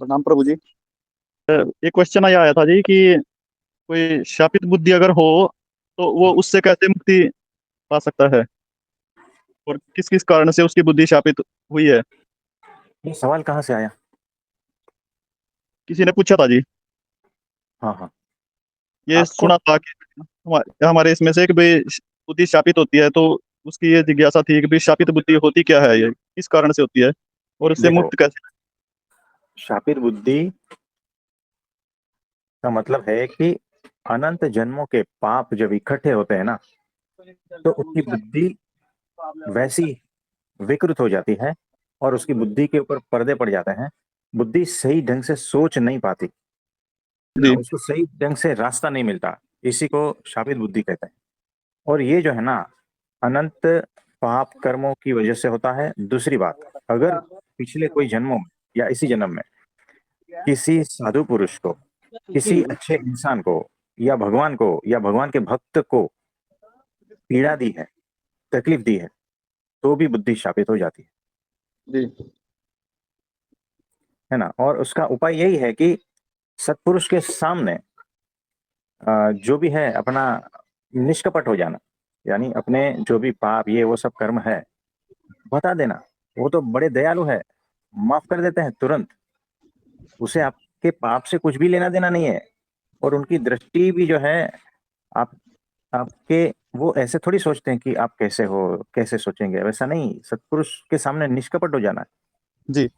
प्रणाम प्रभु जी। एक क्वेश्चन आया था जी कि कोई शापित बुद्धि अगर हो तो वो उससे कैसे मुक्ति पा सकता है, और किस किस कारण से उसकी बुद्धि शापित हुई है। ये सवाल कहाँ से आया? किसी ने पूछा था जी। हाँ हाँ। ये आपको सुना था कि हमारे इसमें से कि भाई बुद्धि शापित होती है, तो उसकी ये जिज्ञासा थी कि भाई शापित बुद्धि होती क्या है, ये किस कारण से होती है और उससे देखो, मुक्त कैसे। शापित बुद्धि का मतलब है कि अनंत जन्मों के पाप जब इकट्ठे होते हैं ना, तो उसकी बुद्धि वैसी विकृत हो जाती है और उसकी बुद्धि के ऊपर पर्दे पड़ जाते हैं। बुद्धि सही ढंग से सोच नहीं पाती, है ना, जी उसको सही ढंग से रास्ता नहीं मिलता। इसी को शापित बुद्धि कहते हैं। और ये जो है ना, अनंत पाप कर्मों की वजह से होता है। दूसरी बात, अगर पिछले कोई जन्मों में या इसी जन्म में किसी साधु पुरुष को, किसी अच्छे इंसान को, या भगवान को, या भगवान के भक्त को पीड़ा दी है, तकलीफ दी है, तो भी बुद्धि शापित हो जाती जी है ना। और उसका उपाय यही है कि सत्पुरुष के सामने जो भी है अपना निष्कपट हो जाना, यानी अपने जो भी पाप ये वो सब कर्म है बता देना। वो तो बड़े दयालु है, माफ कर देते हैं तुरंत। उसे आपके पाप से कुछ भी लेना देना नहीं है। और उनकी दृष्टि भी जो है, आप आपके, वो ऐसे थोड़ी सोचते हैं कि आप कैसे हो, कैसे सोचेंगे, वैसा नहीं। सत्पुरुष के सामने निष्कपट हो जाना जी।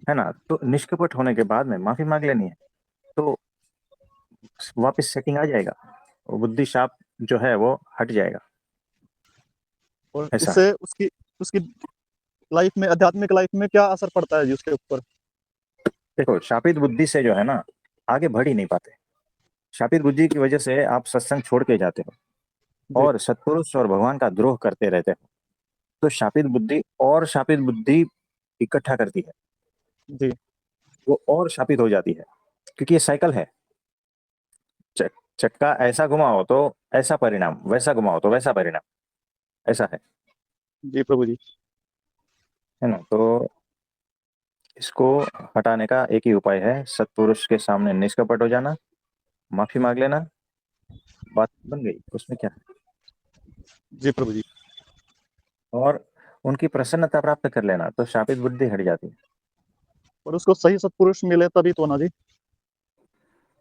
है ना। तो निष्कपट होने के बाद में माफी मांग लेनी है, तो वापस सेटिंग आ जाएगा। वो बुद्धि शाप जो है वो हट जाएगा। और ऐसा है। उससे उसकी उसकी लाइफ में, आध्यात्मिक लाइफ में क्या असर पड़ता है जी उसके ऊपर। देखो, शापित बुद्धि से जो है ना, आगे बढ़ ही नहीं पाते। शापित बुद्धि की वजह से आप सत्संग छोड़ के जाते हो जी और सत्पुरुष और भगवान का द्रोह करते रहते हो। तो शापित बुद्धि और शापित बुद्धि इकट्ठा करती है, जी वो और शापित हो जाती है। क्योंकि ये साइकिल है। चक, चक्का ऐसा घुमाओ तो ऐसा परिणाम, वैसा घुमाओ तो वैसा परिणाम। ऐसा जी प्रभु जी। है ना। तो इसको हटाने का एक ही उपाय है, सत्पुरुष के सामने निष्कपट हो जाना, माफी मांग लेना, बात बन गई। उसमें क्या है। जी प्रभु जी। और उनकी प्रसन्नता प्राप्त कर लेना, तो शापित बुद्धि हट जाती है। और उसको सही सत्पुरुष मिले तभी तो ना जी।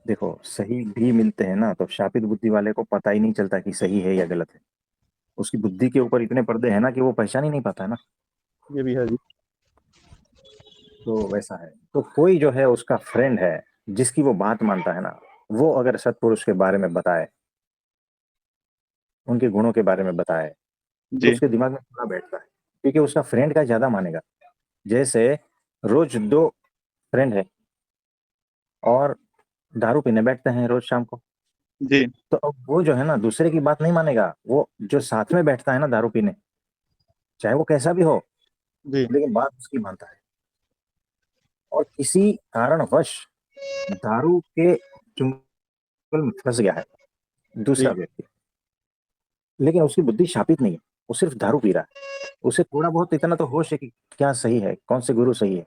देखो, सही भी मिलते हैं ना, तो शापित बुद्धि वाले को पता ही नहीं चलता कि सही है या गलत है। उसकी बुद्धि के ऊपर इतने पर्दे हैं ना कि वो पहचान ही नहीं पाता है ना। ये भी है जी। तो वैसा है। तो कोई जो है उसका फ्रेंड है, जिसकी वो बात मानता है ना, वो अगर सत्पुरुष के बारे में बताए, उनके गुणों के बारे में बताए, तो जी उसके दिमाग में थोड़ा बैठता है, क्योंकि उसका फ्रेंड का ज्यादा मानेगा। जैसे रोज दो फ्रेंड है और दारू पीने बैठते हैं रोज शाम को, जी तो अब वो जो है ना दूसरे की बात नहीं मानेगा। वो जो साथ में बैठता है ना दारू पीने, चाहे वो कैसा भी हो, जी लेकिन बात उसकी मानता है। और किसी कारणवश दारू के चुंगल में फंस गया है दूसरा जी व्यक्ति, लेकिन उसकी बुद्धि शापित नहीं है, वो सिर्फ दारू पी रहा है। उसे थोड़ा बहुत इतना तो होश है कि क्या सही है, कौन से गुरु सही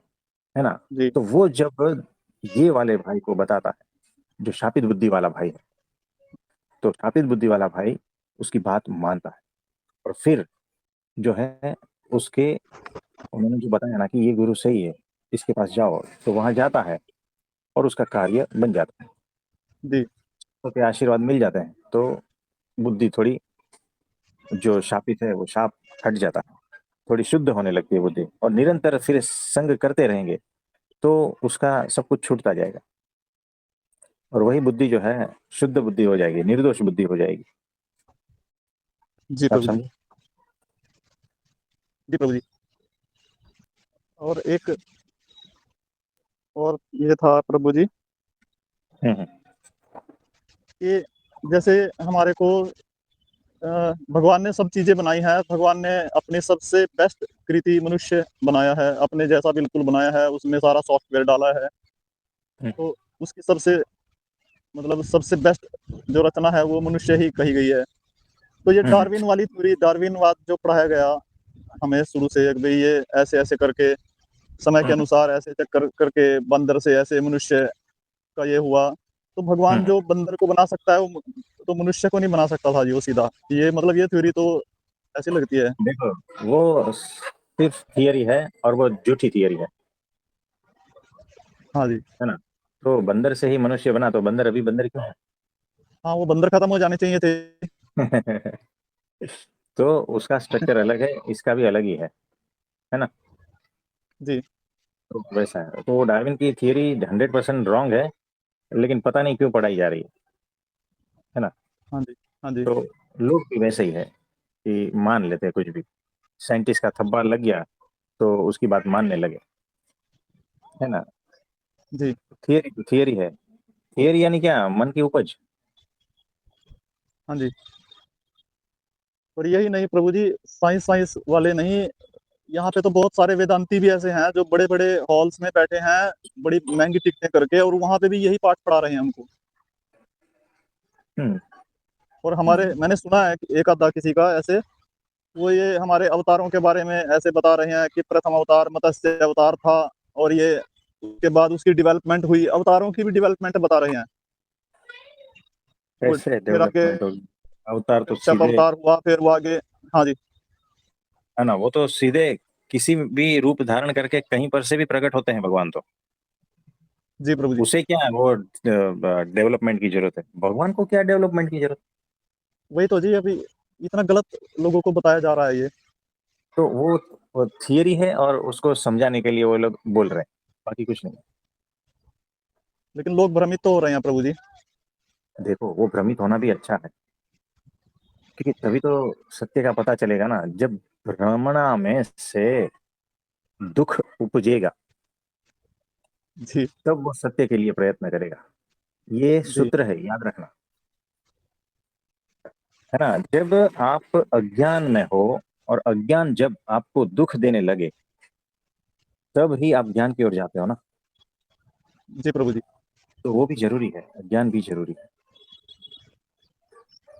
है ना। जी तो वो जब ये वाले भाई को बताता है, जो शापित बुद्धि वाला भाई है, तो शापित बुद्धि वाला भाई उसकी बात मानता है। और फिर जो है उसके, उन्होंने जो बताया ना कि ये गुरु सही है, इसके पास जाओ, तो वहां जाता है और उसका कार्य बन जाता है। जी तो के आशीर्वाद मिल जाते हैं, तो बुद्धि थोड़ी, जो शापित है वो शाप हट जाता है, थोड़ी शुद्ध होने लगती है बुद्धि। और निरंतर फिर संग करते रहेंगे तो उसका सब कुछ छूटता जाएगा। और वही बुद्धि जो है शुद्ध बुद्धि हो जाएगी, निर्दोष बुद्धि हो जाएगी। जी आप प्रभु जी। समझे। जी प्रभु जी। और एक और ये था प्रभु जी हम्म। कि जैसे हमारे को भगवान ने सब चीजें बनाई हैं, भगवान ने अपने सबसे बेस्ट कृति मनुष्य बनाया है, अपने जैसा बिल्कुल बनाया है, उसमें सारा सॉफ्टवेयर डाला है। हम्म। तो उसकी सबसे, मतलब सबसे बेस्ट जो रचना है वो मनुष्य ही कही गई है। तो ये हम्म। डार्विन वाली थ्योरी, डार्विनवाद जो पढ़ाया गया हमें शुरू से, कि भाई ये ऐसे ऐसे करके समय के हम्म अनुसार ऐसे चक्कर करके बंदर से ऐसे मनुष्य का ये हुआ। तो भगवान हम्म। जो बंदर को बना सकता है वो तो मनुष्य को नहीं बना सकता था जी वो सीधा। ये मतलब ये थ्योरी तो ऐसी लगती है। देखो, वो सिर्फ थियरी है और वो झूठी थियरी हाँ जी। है ना। तो बंदर से ही मनुष्य बना, तो बंदर अभी बंदर क्यों हाँ, वो बंदर खत्म हो जाने चाहिए थे। है? तो उसका स्ट्रक्चर अलग है, इसका भी अलग ही है ना। जी। तो वैसा है, तो डार्विन की थियरी 100% रॉन्ग है, लेकिन पता नहीं क्यों पढ़ाई जा रही है ना। हाँ जी। हाँ जी। तो लोग भी वैसे ही है कि मान लेते हैं कुछ भी, साइंटिस्ट का थप्पा लग गया तो उसकी बात मानने लगे, है ना। जी। थियरी तो थियरी है, थियरी यानी क्या, मन की उपज। हाँ जी। और यही नहीं प्रभु जी, साइंस साइंस वाले नहीं, यहाँ पे तो बहुत सारे वेदांती भी ऐसे हैं जो बड़े बड़े हॉल्स में बैठे हैं, बड़ी महंगी टिकटें करके, और वहां पे भी यही पाठ पढ़ा रहे हैं हमको। हम्म और हमारे मैंने सुना है कि एक आधा किसी का ऐसे, वो ये हमारे अवतारों के बारे में ऐसे बता रहे हैं कि प्रथम अवतार मत्स्य अवतार था, और ये उसके बाद उसकी डेवलपमेंट हुई, अवतारों की भी डेवलपमेंट बता रहे हैं। वो कैसे फिर आगे डेवलपमेंट होगी, अवतार तो कश्यप सीधे, अवतार हुआ, फिर वो आगे। हाँ जी। है ना, वो तो सीधे किसी भी रूप धारण करके कहीं पर से भी प्रकट होते हैं भगवान तो। जी प्रभु जी। उसे क्या है, वो डेवलपमेंट की जरूरत है, भगवान को क्या डेवलपमेंट की जरूरत। वही तो जी, अभी इतना गलत लोगों को बताया जा रहा है ये। तो वो थियरी है और उसको समझाने के लिए वो लोग बोल रहे हैं, बाकी कुछ नहीं। लेकिन लोग भ्रमित तो हो रहे हैं प्रभु जी। देखो, वो भ्रमित होना भी अच्छा है, क्योंकि तभी तो सत्य का पता चलेगा ना। जब भ्रमणा में से दुख उपजेगा, जी। तब वो सत्य के लिए प्रयत्न करेगा। ये जी। सूत्र है, याद रखना, है ना। जब आप अज्ञान में हो और अज्ञान जब आपको दुख देने लगे, तब ही आप ज्ञान की ओर जाते हो ना। जी प्रभु जी। तो वो भी जरूरी है, ज्ञान भी जरूरी है।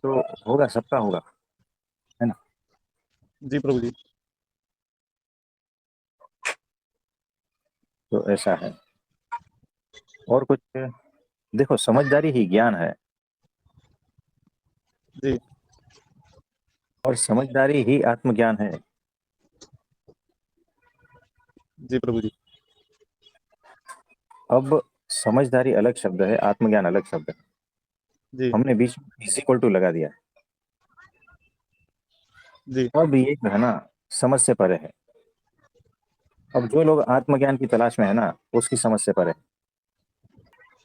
तो होगा, सबका होगा, है ना। जी प्रभु जी। तो ऐसा है। और कुछ, देखो, समझदारी ही ज्ञान है, जी। और समझदारी ही आत्मज्ञान है। जी प्रभु जी। अब समझदारी अलग शब्द है, आत्मज्ञान अलग शब्द है। जी। हमने बीच में इज इक्वल टू लगा दिया। जी। अब ये जो है ना, समझ से परे है। अब जो लोग आत्मज्ञान की तलाश में है ना, उसकी समझ से परे है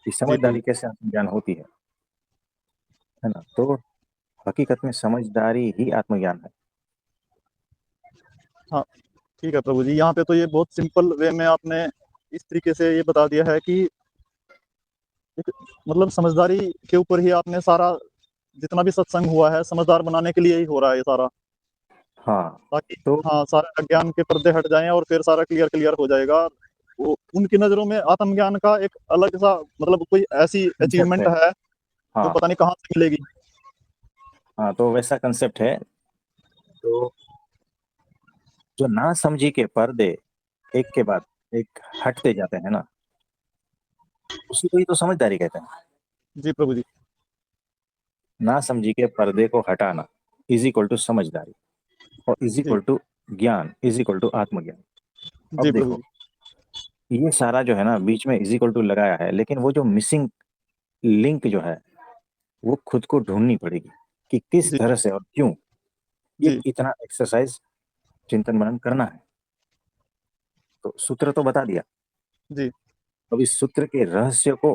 कि जी प्रभु। समझदारी कैसे आत्मज्ञान होती है ना। तो हकीकत में समझदारी ही आत्मज्ञान है। हाँ, ठीक है प्रभु जी, यहाँ पे तो ये बहुत सिंपल वे में आपने इस तरीके से ये बता दिया है कि एक, मतलब समझदारी के ऊपर ही आपने सारा जितना भी सत्संग हुआ है समझदार बनाने के लिए ही हो रहा है ये सारा, हाँ। ताकि तो हाँ सारे अज्ञान के पर्दे हट जाएं और फिर सारा क्लियर क्लियर हो जाएगा। वो उनकी नज़रों में आत्मज्ञान का एक अलग सा मतलब कोई ऐसी कंसेप्ट अचीवमेंट है। है जो हाँ पता नहीं कहाँ से मिलेगी। हाँ, तो वैसा कंसेप्ट है। तो जो ना समझी के पर्दे एक के बाद एक हटते जाते हैं ना, उसी को ही तो समझदारी कहते हैं। जी प्रभु जी। ना समझी के पर्दे को हटाना इज इक्वल टू समझदारी, और इज जी। इक्वल टू ज्ञान, इज इक्वल टू आत्मज्ञान। जी अब प्रभु देखो, जी। ये सारा जो है ना, बीच में इज इक्वल टू लगाया है, लेकिन वो जो मिसिंग लिंक जो है, वो खुद को ढूंढनी पड़ेगी कि किस जी। तरह से और क्यों। ये जी। इतना एक्सरसाइज, चिंतन मनन करना है। तो सूत्र तो बता दिया। जी। अब इस सूत्र के रहस्य को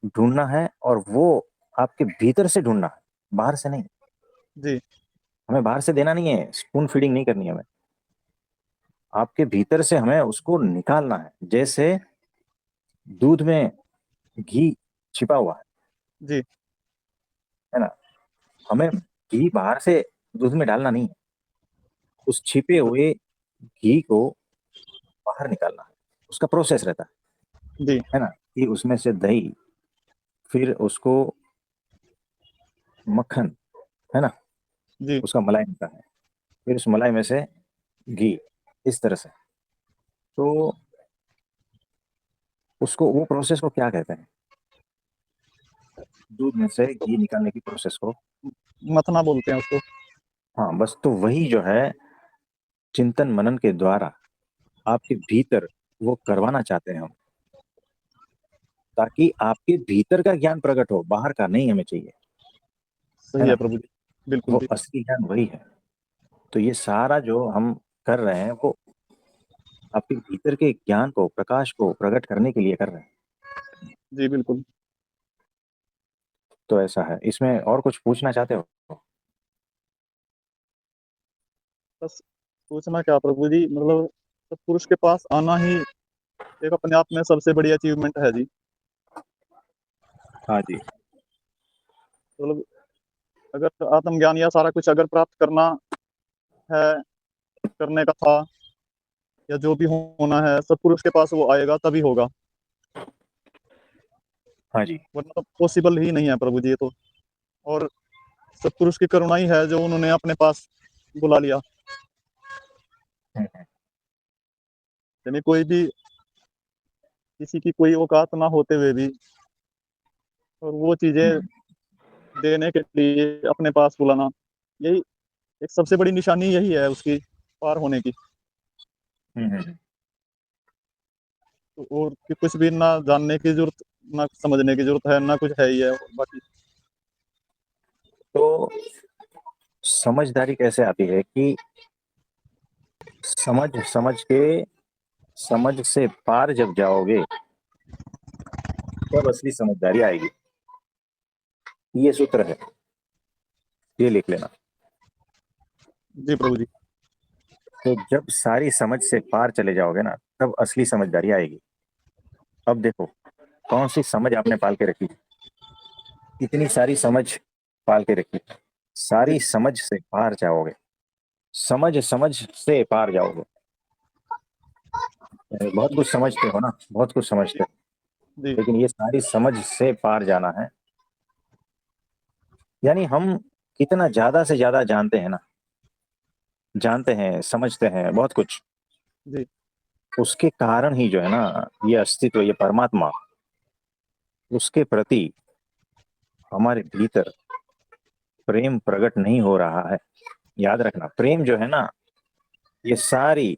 ढूंढना है, और वो आपके भीतर से ढूंढना है, बाहर से नहीं। जी। हमें बाहर से देना नहीं है, स्पून फीडिंग नहीं करनी है हमें। आपके भीतर से हमें उसको निकालना है, जैसे दूध में घी छिपा हुआ जी। है ना। हमें घी बाहर से दूध में डालना नहीं है, उस छिपे जी हुए घी को बाहर निकालना है। उसका प्रोसेस रहता जी। है ना, कि उसमें से दही, फिर उसको मक्खन, है ना, जी। उसका मलाई निकलता है, फिर उस मलाई में से घी, इस तरह से। तो उसको, वो प्रोसेस को क्या कहते हैं? दूध में से घी निकालने की प्रोसेस को। मथना बोलते हैं उसको। हाँ, बस तो वही जो है चिंतन मनन के द्वारा आपके भीतर वो करवाना चाहते हैं हम, ताकि आपके भीतर का ज्ञान प्रकट हो, बाहर का नहीं हमें चाहिए, है सही है ना। प्रभु जी, बिल्कुल वो भी। असली ज्ञान वही है। तो ये सारा जो हम कर रहे हैं वो आपके भीतर के ज्ञान को, प्रकाश को प्रकट करने के लिए कर रहे हैं। जी बिल्कुल। तो ऐसा है। इसमें और कुछ पूछना चाहते हो? बस पूछना क्या प्रभु जी, मतलब सत्पुरुष के पास आना ही एक अपने आप में सबसे बड़ी अचीवमेंट है जी। हाँ जी। मतलब अगर आत्मज्ञान या सारा कुछ अगर प्राप्त करना है, करने का था, या जो भी होना है, सत्पुरुष के पास वो आएगा तभी होगा, हाँ जी। वरना तो पॉसिबल ही नहीं है प्रभु जी ये तो। और सत्पुरुष की करुणा ही है जो उन्होंने अपने पास बुला लिया। हम्म, यानी कोई भी, किसी की कोई औकात ना होते हुए भी, और वो चीजें हम्म, देने के लिए अपने पास बुलाना, यही एक सबसे बड़ी निशानी यही है उसकी पार होने की। हम्म, हम्म। तो और कि कुछ भी ना जानने की जरूरत, ना समझने की जरूरत है, ना कुछ है ही है बाकी। तो समझदारी कैसे आती है कि समझ समझ के, समझ से पार जब जाओगे तब असली समझदारी आएगी। ये सूत्र है, ये लिख लेना। जी प्रभु जी। तो जब सारी समझ से पार चले जाओगे ना, तब असली समझदारी आएगी। अब देखो, कौन सी समझ आपने पाल के रखी, इतनी सारी समझ पाल के रखी, जी सारी समझ से पार जाओगे, समझ समझ से पार जाओगे। बहुत कुछ समझते हो ना, बहुत कुछ समझते हो, जी लेकिन ये सारी समझ से पार जाना है। यानी हम कितना ज्यादा से ज्यादा जानते हैं ना, जानते हैं, समझते हैं बहुत कुछ, जी उसके कारण ही जो है ना, ये अस्तित्व, ये परमात्मा, उसके प्रति हमारे भीतर प्रेम प्रकट नहीं हो रहा है। याद रखना, प्रेम जो है ना, ये सारी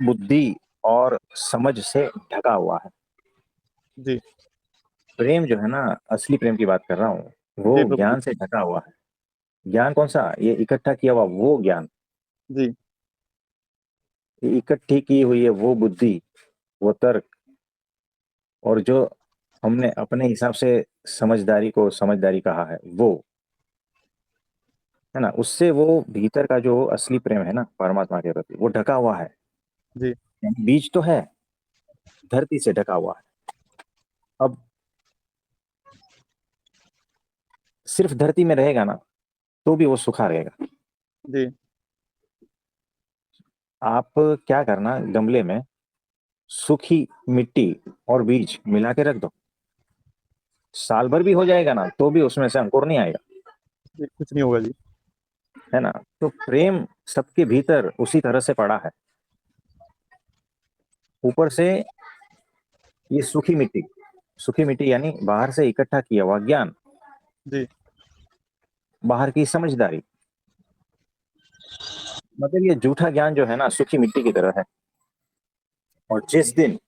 बुद्धि और समझ से ढका हुआ है। जी प्रेम जो है ना, असली प्रेम की बात कर रहा हूँ, जी वो प्रभु जी। ज्ञान से ढका हुआ है। ज्ञान कौन सा? ये इकट्ठा किया हुआ वो ज्ञान, जी ये इकट्ठी की हुई है वो बुद्धि, वो तर्क, और जो हमने अपने हिसाब से समझदारी को समझदारी कहा है, वो है ना, उससे वो भीतर का जो असली प्रेम है ना परमात्मा के प्रति, वो ढका हुआ है। जी बीज तो है, धरती से ढका हुआ है। अब सिर्फ धरती में रहेगा ना, तो भी वो सूखा रहेगा। जी आप क्या करना, गमले में सूखी मिट्टी और बीज मिला के रख दो, साल भर भी हो जाएगा ना, तो भी उसमें से अंकुर नहीं आएगा, जी, कुछ नहीं होगा जी। है ना। तो प्रेम सबके भीतर उसी तरह से पड़ा है। ऊपर से ये सूखी मिट्टी यानी बाहर से इकट्ठा किया हुआ ज्ञान, जी बाहर की समझदारी, मतलब ये झूठा ज्ञान जो है ना, सूखी मिट्टी की तरह है। और जिस दिन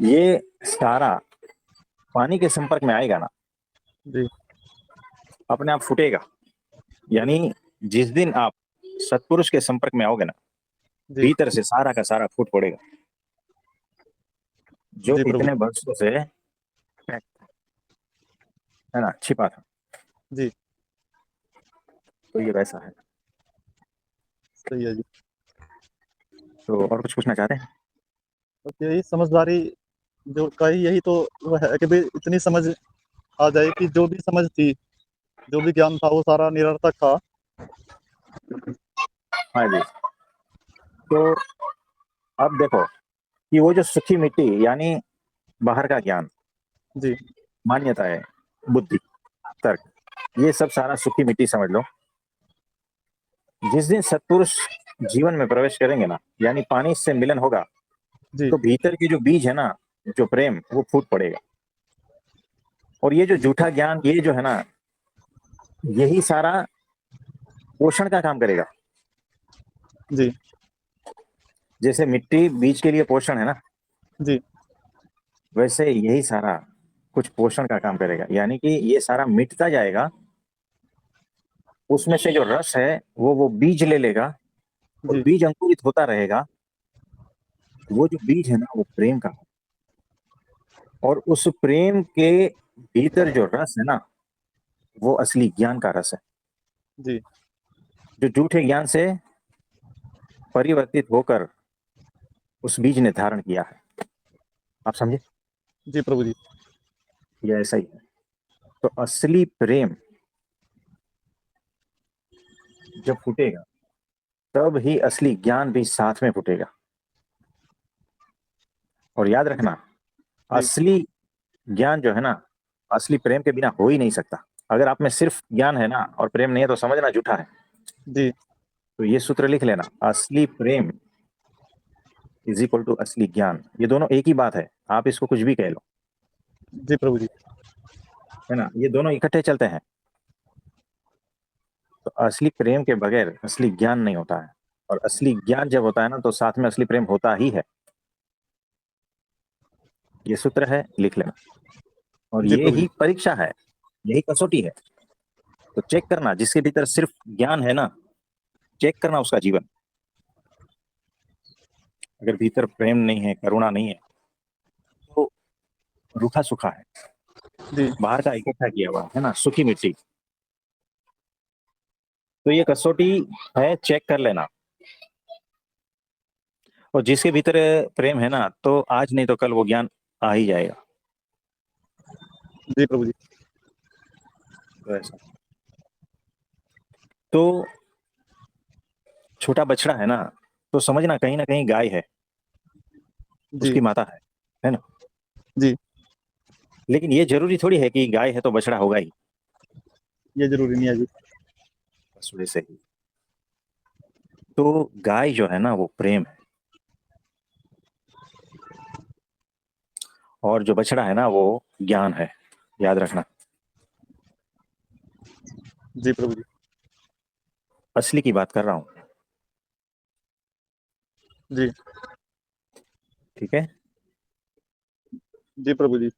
ये सारा पानी के संपर्क में आएगा ना, जी अपने आप फूटेगा। यानी जिस दिन आप सत्पुरुष के संपर्क में आओगे ना, जी भीतर से सारा का सारा फूट पड़ेगा, जो जी प्रभु इतने वर्षों से है ना छिपा था। जी। तो ये वैसा है। सही है जी। तो और कुछ पूछना चाहते हैं? बस यही समझदारी जो का ही यही तो वो है कि भाई इतनी समझ आ जाए कि जो भी समझ थी, जो भी ज्ञान था वो सारा निरर्थक था। हाँ जी। तो अब देखो कि वो जो सूखी मिट्टी यानी बाहर का ज्ञान, जी मान्यताएं, बुद्धि, तर्क, ये सब सारा सूखी मिट्टी समझ लो। जिस दिन सत्पुरुष जीवन में प्रवेश करेंगे ना, यानी पानी से मिलन होगा, जी, तो भीतर के जो बीज है ना, जो प्रेम, वो फूट पड़ेगा। और ये जो जी, झूठा ज्ञान, ये जो है ना, यही सारा पोषण का काम करेगा। जी, जैसे मिट्टी बीज के लिए पोषण है ना, जी, वैसे यही सारा कुछ पोषण का काम करेगा। यानी कि ये सारा मिटता जाएगा, उसमें से जो रस है वो बीज ले लेगा, और जी, बीज अंकुरित होता रहेगा। वो जो बीज है ना, वो प्रेम का है। और उस प्रेम के भीतर जो रस है ना, वो असली ज्ञान का रस है, जी, जो झूठे ज्ञान से परिवर्तित होकर उस बीज ने धारण किया है। आप समझे? जी प्रभु जी। ये ऐसा ही है। तो असली प्रेम जब फूटेगा, तब ही असली ज्ञान भी साथ में फूटेगा। और याद जी, रखना, जी, असली ज्ञान जो है ना, असली प्रेम के बिना हो ही नहीं सकता। अगर आप में सिर्फ ज्ञान है ना और प्रेम नहीं है, तो समझना झूठा है। जी, तो ये सूत्र लिख लेना, असली प्रेम इज इक्वल टू असली ज्ञान। ये दोनों एक ही बात है, आप इसको कुछ भी कह लो, जी प्रभु जी। है ना, ये दोनों इकट्ठे चलते हैं। तो असली प्रेम के बगैर असली ज्ञान नहीं होता है, और असली ज्ञान जब होता है ना, तो साथ में असली प्रेम होता ही है। ये सूत्र है, लिख लेना। और जी ये प्रभु जी। ही परीक्षा है, यही कसौटी है। तो चेक करना, जिसके भीतर सिर्फ ज्ञान है ना, चेक करना उसका जीवन। अगर भीतर प्रेम नहीं है, करुणा नहीं है, तो रूखा सूखा है, जी, बाहर का इकट्ठा किया हुआ है ना, सूखी मिट्टी। तो ये कसौटी है, चेक कर लेना। और जिसके भीतर प्रेम है ना, तो आज नहीं तो कल वो ज्ञान आ ही जाएगा। जी प्रभु जी। तो ऐसा, तो छोटा बछड़ा है ना, तो समझना कहीं ना कहीं गाय है, जी, उसकी माता है ना। जी, लेकिन ये जरूरी थोड़ी है कि गाय है तो बछड़ा होगा ही, ये ज़रूरी नहीं है जी। बछड़े से ही। तो गाय जो है ना, वो प्रेम है। और जो बछड़ा है ना, वो ज्ञान है। याद रखना। जी प्रभु जी। असली की बात कर रहा हूं। जी, ठीक है। जी प्रभु जी।